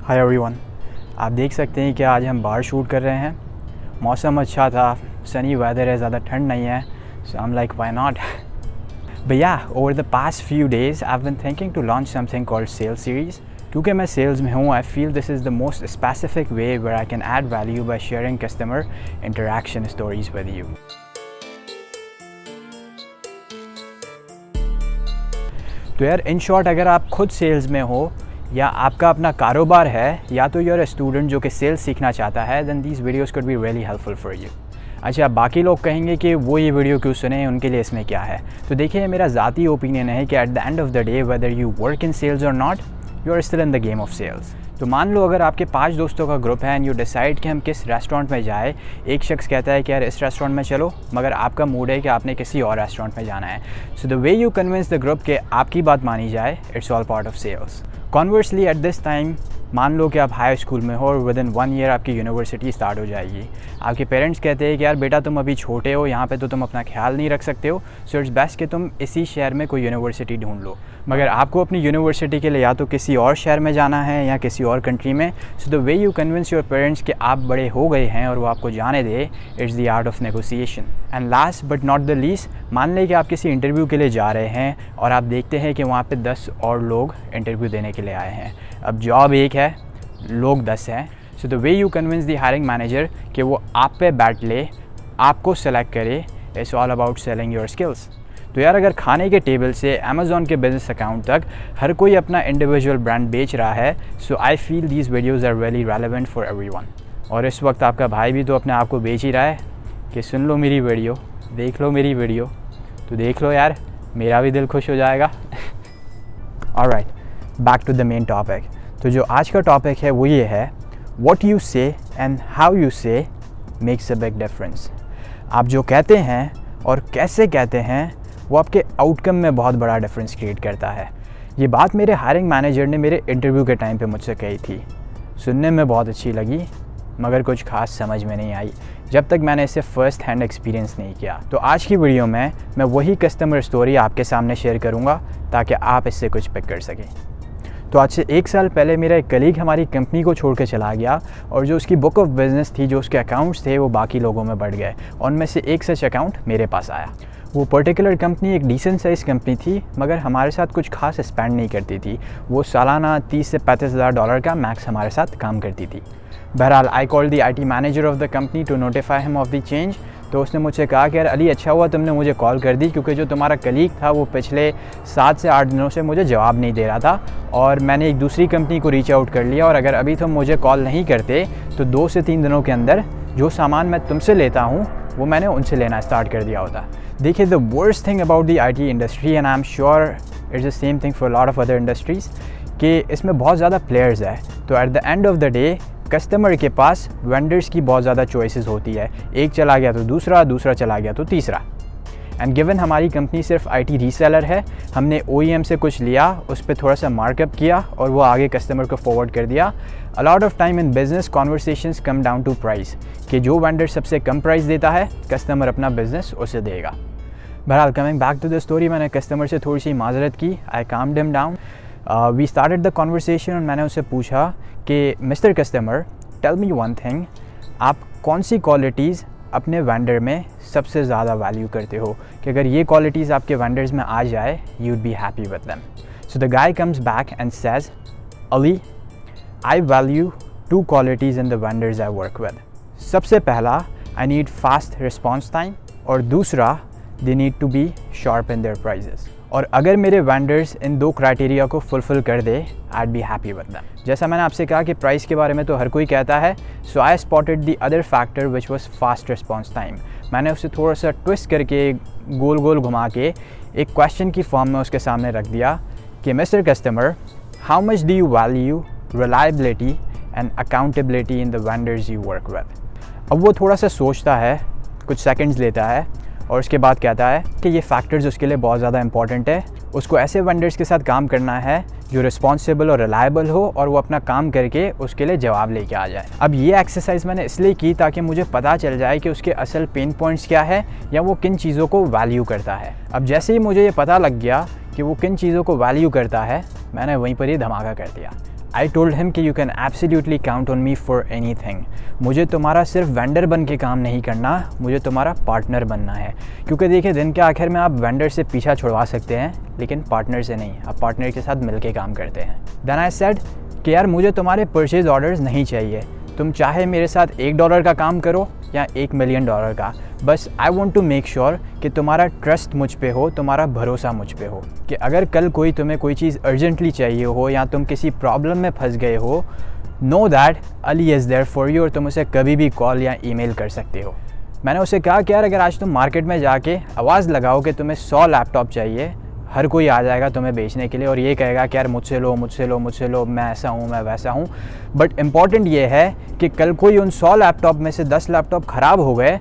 Hi everyone, आप देख सकते हैं कि आज हम बाहर शूट कर रहे हैं। मौसम अच्छा था, सनी वेदर है, ज़्यादा ठंड नहीं है, so I am like why not. But yeah, over the past few days I've been thinking to launch something called Sales Series. क्योंकि मैं सेल्स में हूँ, I feel this is the most specific way where I can add value by sharing customer interaction stories with you. तो यार in short, अगर आप खुद sales में हो या आपका अपना कारोबार है या तो यूर स्टूडेंट जो कि सेल्स सीखना चाहता है, then these videos could be really helpful for you. अच्छा, बाकी लोग कहेंगे कि वो ये वीडियो क्यों सुने, उनके लिए इसमें क्या है। तो देखिए, मेरा ज़ाती ओपिनियन है कि at the end of the day whether you work in sales और not, you are still in the game of sales. तो मान लो अगर आपके 5 दोस्तों का ग्रुप है एंड यू डिसाइड कि हम किस रेस्टोरेंट में जाए। एक शख्स कहता है कि यार इस रेस्टोरेंट में चलो, मगर आपका मूड है कि आपने किसी और रेस्टोरेंट में जाना है। So the way you convince the group कि आपकी बात मानी जाए, it's all part of sales. Conversely at this time, मान लो कि आप हाई स्कूल में हो और विद इन 1 ईयर आपकी यूनिवर्सिटी स्टार्ट हो जाएगी। आपके पेरेंट्स कहते हैं कि यार बेटा तुम अभी छोटे हो, यहाँ पे तो तुम अपना ख्याल नहीं रख सकते हो, सो इट्स बेस्ट कि तुम इसी शहर में कोई यूनिवर्सिटी ढूंढ लो। मगर आपको अपनी यूनिवर्सिटी के लिए या तो किसी और शहर में जाना है या किसी और कंट्री में। सो the way you convince your parents कि आप बड़े हो गए हैं और वो आपको जाने दे, it's the art of negotiation. And last but not the least, मान लें कि आप किसी इंटरव्यू के लिए जा रहे हैं और आप देखते हैं कि वहाँ पे 10 और लोग इंटरव्यू देने के लिए आए हैं। अब जॉब एक है, लोग 10 हैं। सो the way you convince the hiring manager कि वो आप पे बैठ ले, आपको सेलेक्ट करे, it's all about selling your skills. तो यार अगर खाने के टेबल से अमेज़ॉन के बिजनेस अकाउंट तक हर कोई अपना इंडिविजुअल ब्रांड बेच रहा है, so I feel these videos are very relevant for everyone. और इस वक्त आपका भाई भी तो अपने आप को बेच ही रहा है कि सुन लो मेरी वीडियो, देख लो मेरी वीडियो, तो देख लो यार, मेरा भी दिल खुश हो जाएगा। Alright, back to the main topic. तो जो आज का टॉपिक है वो ये है, what you say and how you say makes a big difference. आप जो कहते हैं और कैसे कहते हैं वो आपके आउटकम में बहुत बड़ा डिफरेंस क्रिएट करता है। ये बात मेरे हायरिंग मैनेजर ने मेरे इंटरव्यू के टाइम पे मुझसे कही थी। सुनने में बहुत अच्छी लगी, मगर कुछ खास समझ में नहीं आई जब तक मैंने इसे फ़र्स्ट हैंड एक्सपीरियंस नहीं किया। तो आज की वीडियो में मैं वही कस्टमर स्टोरी आपके सामने शेयर करूँगा ताकि आप इससे कुछ पिक कर सकें। तो आज से 1 साल पहले मेरा एक कलीग हमारी कंपनी को छोड़ के चला गया और जो उसकी बुक ऑफ बिज़नेस थी, जो उसके अकाउंट्स थे, वो बाकी लोगों में बढ़ गए। उनमें से एक सच अकाउंट मेरे पास आया। वो पर्टिकुलर कंपनी एक डिसेंट साइज़ कंपनी थी, मगर हमारे साथ कुछ खास स्पेंड नहीं करती थी। वो सालाना 30 से 35 हज़ार डॉलर का मैक्स हमारे साथ काम करती थी। बहरहाल I called the IT manager of the company to notify him of the change. तो उसने मुझसे कहा कि यार अली, अच्छा हुआ तुमने मुझे कॉल कर दी, क्योंकि जो तुम्हारा कलीग था वो पिछले 7 से 8 दिनों से मुझे जवाब नहीं दे रहा था और मैंने एक दूसरी कंपनी को रीच आउट कर लिया, और अगर अभी तुम मुझे कॉल नहीं करते तो 2 से 3 दिनों के अंदर जो सामान मैं तुमसे लेता हूँ वो मैंने उनसे लेना स्टार्ट कर दिया होता। देखिए, the worst thing about the IT industry, and I am sure it's the same thing for lot of other industries, कि इसमें बहुत ज़्यादा प्लेयर्स है। तो eight the end of the day customer के पास वेंडर्स की बहुत ज़्यादा चॉइसेस होती है। एक चला गया तो दूसरा, दूसरा चला गया तो तीसरा। एंड गिवन हमारी कंपनी सिर्फ IT रीसेलर है, हमने OEM से कुछ लिया, उस पर थोड़ा सा मार्कअप किया और वो आगे कस्टमर को फॉरवर्ड कर दिया। A lot of time in business conversations come down to price, कि जो वेंडर सबसे कम प्राइस देता है कस्टमर अपना बिजनेस उसे देगा। बहरहाल, coming back to the story, मैंने कस्टमर से थोड़ी सी माजरत की। I calmed him down, we started the conversation, और मैंने उससे पूछा कि mister customer, tell me one thing, आप कौन सी क्वालिटीज़ अपने वेंडर में सबसे ज़्यादा वैल्यू करते हो, कि अगर ये क्वालिटीज़ आपके वेंडर्स में आ जाए, you would be happy with them. So the guy comes back and says, Ali, I value 2 qualities in the vendors I work with. सबसे पहला, I need fast response time, और दूसरा, they need to be sharp in their prices. और अगर मेरे vendors इन 2 criteria को fulfil कर दे, I be happy with them. जैसा मैंने आपसे कहा कि प्राइस के बारे में तो हर कोई कहता है, so I spotted the other factor which was fast response time. मैंने उसे थोड़ा सा ट्विस्ट करके, गोल गोल घुमा के एक क्वेश्चन की फॉर्म में उसके सामने रख दिया कि mister customer, how much do you value reliability and accountability in the vendors you work with. अब वो थोड़ा सा सोचता है, कुछ सेकंड्स लेता है, और उसके बाद कहता है कि ये फैक्टर्स उसके लिए बहुत ज़्यादा इंपॉर्टेंट है। उसको ऐसे वेंडर्स के साथ काम करना है जो रिस्पॉन्सिबल और रिलायबल हो, और वो अपना काम करके उसके लिए जवाब लेके आ जाए। अब ये एक्सरसाइज मैंने इसलिए की ताकि मुझे पता चल जाए कि उसके असल पेन पॉइंट्स क्या है, या वो किन चीज़ों को वैल्यू करता है। अब जैसे ही मुझे ये पता लग गया कि वो किन चीज़ों को वैल्यू करता है, मैंने वहीं पर ही धमाका कर दिया। आई टोल्ड हिम कि you can absolutely count on me for anything. मुझे तुम्हारा सिर्फ वेंडर बन के काम नहीं करना, मुझे तुम्हारा पार्टनर बनना है। क्योंकि देखिए दिन के आखिर में आप वेंडर से पीछा छुड़वा सकते हैं लेकिन पार्टनर से नहीं। आप पार्टनर के साथ मिलके काम करते हैं। देन आई सेड कि यार मुझे तुम्हारे परचेज ऑर्डर्स नहीं चाहिए। तुम चाहे मेरे साथ $1 का काम करो या $1 मिलियन का, बस I want to make sure कि तुम्हारा ट्रस्ट मुझ पे हो, तुम्हारा भरोसा मुझ पे हो कि अगर कल कोई तुम्हें कोई चीज़ अर्जेंटली चाहिए हो या तुम किसी प्रॉब्लम में फंस गए हो, know that Ali is there for you और तुम उसे कभी भी कॉल या ईमेल कर सकते हो। मैंने उसे कहा कि यार अगर आज तुम मार्केट में जाके आवाज़ लगाओ कि तुम्हें 100 लैपटॉप चाहिए, हर कोई आ जाएगा तुम्हें बेचने के लिए और ये कहेगा कि यार मुझसे लो मुझसे लो मुझसे लो, मैं ऐसा हूँ मैं वैसा हूँ। बट इम्पॉर्टेंट ये है कि कल कोई उन 100 लैपटॉप में से 10 लैपटॉप ख़राब हो गए,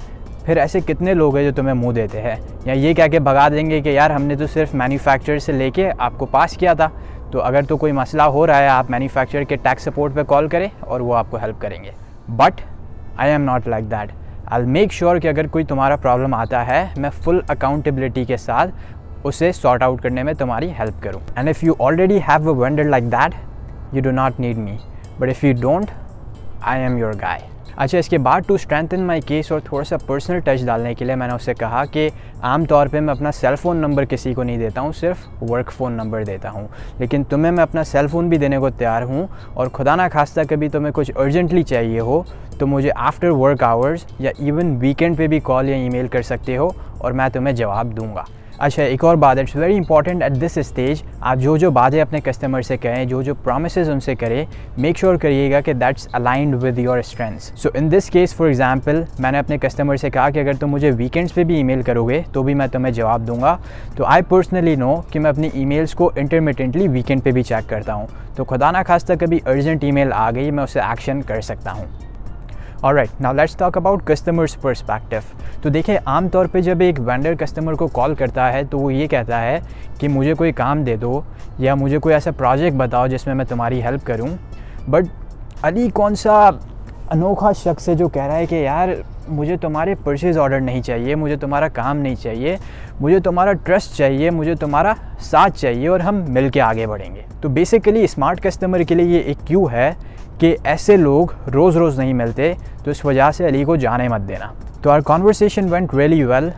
फिर ऐसे कितने लोग हैं जो तुम्हें मुंह देते हैं या ये कह के भगा देंगे कि यार हमने तो सिर्फ मैन्युफैक्चरर से लेके आपको पास किया था, तो अगर तो कोई मसला हो रहा है आप मैन्युफैक्चरर के टैक्स सपोर्ट पे कॉल करें और वो आपको हेल्प करेंगे। But I am not like that. I will make sure कि अगर कोई तुम्हारा प्रॉब्लम आता है मैं फुल अकाउंटेबिलिटी के साथ उसे सॉर्ट आउट करने में तुम्हारी हेल्प करूँ। And if you already have a vendor like that you do not need me, but if you don't I am your guy. अच्छा, इसके बाद टू स्ट्रेंथन माई केस और थोड़ा सा पर्सनल टच डालने के लिए मैंने उससे कहा कि आम तौर पे मैं अपना सेल फ़ोन नंबर किसी को नहीं देता हूँ, सिर्फ वर्क फ़ोन नंबर देता हूँ, लेकिन तुम्हें मैं अपना सेल फ़ोन भी देने को तैयार हूँ और खुदा ना खास्ता कभी तुम्हें कुछ अर्जेंटली चाहिए हो तो मुझे आफ्टर वर्क आवर्स या इवन वीकेंड पे भी कॉल या ईमेल कर सकते हो और मैं तुम्हें जवाब दूँगा। अच्छा, एक और बात, it's very important at this stage, आप जो बातें अपने कस्टमर से कहें, जो प्रॉमिसेस उनसे करें, मेक श्योर करिएगा कि that's aligned with your strengths. So in this case for example मैंने अपने कस्टमर से कहा कि अगर तुम मुझे वीकेंड्स पे भी ईमेल करोगे तो भी मैं तुम्हें जवाब दूंगा। तो आई पर्सनली नो कि मैं अपनी ईमेल्स को इंटरमिटेंटली वीकेंड पे भी चेक करता हूँ, तो खुदा ना खास्ता कभी अर्जेंट ईमेल आ गई मैं उसे एक्शन कर सकता हूँ। Alright, now let's talk about customers perspective. तो देखिए आम तौर पे जब एक वेंडर कस्टमर को कॉल करता है तो वो ये कहता है कि मुझे कोई काम दे दो या मुझे कोई ऐसा प्रोजेक्ट बताओ जिसमें मैं तुम्हारी हेल्प करूं। बट अली कौन सा अनोखा शख्स है जो कह रहा है कि यार मुझे तुम्हारे परचेज़ ऑर्डर नहीं चाहिए, मुझे तुम्हारा काम नहीं चाहिए, मुझे तुम्हारा ट्रस्ट चाहिए, मुझे तुम्हारा साथ चाहिए और हम मिल के आगे बढ़ेंगे। तो बेसिकली स्मार्ट कस्टमर के लिए ये एक क्यू है कि ऐसे लोग रोज़ रोज़ नहीं मिलते, तो इस वजह से अली को जाने मत देना। तो our conversation went really well.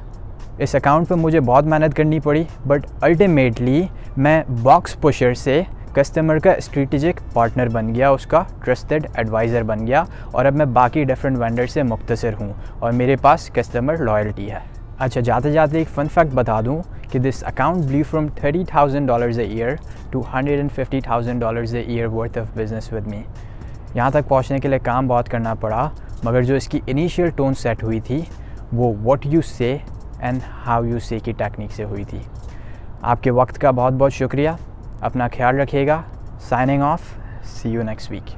इस अकाउंट पे मुझे बहुत मेहनत करनी पड़ी, बट अल्टीमेटली मैं बॉक्स पुशर से कस्टमर का स्ट्रेटेजिक पार्टनर बन गया, उसका ट्रस्टेड एडवाइज़र बन गया और अब मैं बाकी डिफरेंट वेंडर से मुख्तसर हूँ और मेरे पास कस्टमर लॉयल्टी है। अच्छा, जाते जाते एक फ़न फैक्ट बता दूँ कि this account grew from $30,000 a year to $150,000 a year worth of business with me. यहाँ तक पहुँचने के लिए काम बहुत करना पड़ा, मगर जो इसकी इनिशियल टोन सेट हुई थी वो what you say and how you से की टेक्निक से हुई थी। आपके वक्त का बहुत बहुत शुक्रिया, अपना ख्याल रखिएगा। Signing off, see you next week.